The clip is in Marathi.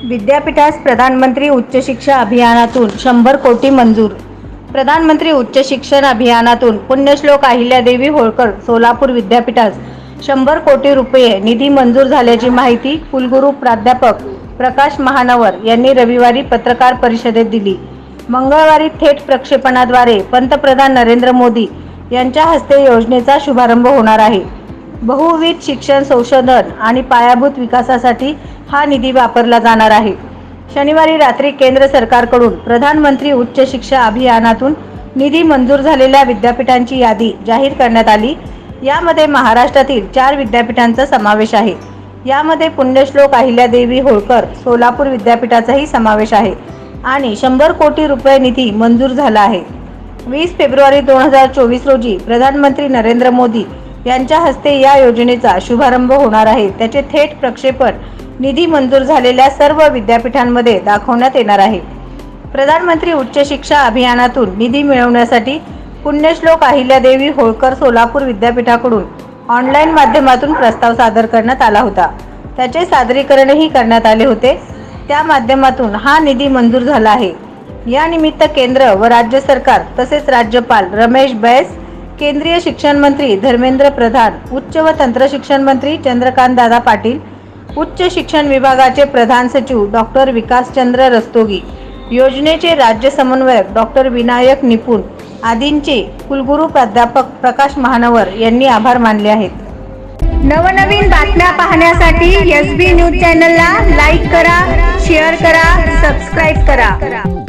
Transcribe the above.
विद्यापीठास प्रधानमंत्री उच्च शिक्षा अभियानातून 100 कोटी मंजूर। प्रधानमंत्री उच्च शिक्षण अभियानातून पुण्यश्लोक अहिल्यादेवी होळकर सोलापूर विद्यापीठास 100 कोटी रुपये निधी मंजूर झाल्याची माहिती कुलगुरू प्राध्यापक प्रकाश महानवर यांनी रविवारी पत्रकार परिषदेत दिली। मंगळवारी थेट प्रक्षेपणाद्वारे पंतप्रधान नरेंद्र मोदी यांच्या हस्ते योजनेचा शुभारंभ होणार आहे। बहुविध शिक्षण संशोधन आणि पायाभूत विकासासाठी हा निधी वापरला जाणार आहे। शनिवारी रात्री केंद्र सरकारकडून प्रधानमंत्री उच्च शिक्षा अभियानातून निधी मंजूर झालेल्या विद्यापीठांची यादी जाहीर करण्यात आली। यामध्ये महाराष्ट्रातील 4 विद्यापीठांचा समावेश आहे। यामध्ये पुण्यश्लोक अहिल्यादेवी होळकर सोलापूर विद्यापीठाचाही समावेश आहे आणि 100 कोटी रुपये निधी मंजूर झाला आहे। 20 फेब्रुवारी 2024 रोजी प्रधानमंत्री नरेंद्र मोदी यांच्या हस्ते या योजनेचा शुभारंभ होणार आहे। त्याचे थेट प्रक्षेपण निधी मंजूर झालेल्या सर्व विद्यापीठांमध्ये दाखवण्यात येणार आहे। प्रधानमंत्री उच्च शिक्षा अभियानातून निधी मिळवण्यासाठी पुण्यश्लोक अहिल्यादेवी होळकर सोलापूर विद्यापीठाकडून ऑनलाईन माध्यमातून प्रस्ताव सादर करण्यात आला होता। त्याचे सादरीकरणही करण्यात आले होते। त्या माध्यमातून हा निधी मंजूर झाला आहे। या निमित्त केंद्र व राज्य सरकार तसेच राज्यपाल रमेश बैस, केंद्रीय शिक्षण मंत्री धर्मेंद्र प्रधान, उच्च व तंत्र शिक्षण मंत्री चंद्रकांत दादा पाटील, उच्च शिक्षण विभागाचे प्रधान सचिव डॉक्टर विकासचंद्र रस्तोगी, योजनेचे राज्य समन्वयक डॉक्टर विनायक निपुण आदींचे कुलगुरू प्राध्यापक प्रकाश महानवर यांनी आभार मानले आहेत। नवनवीन बातम्या पाहण्यासाठी SB न्यूज चॅनलला लाईक करा, शेअर करा, सबस्क्राईब करा।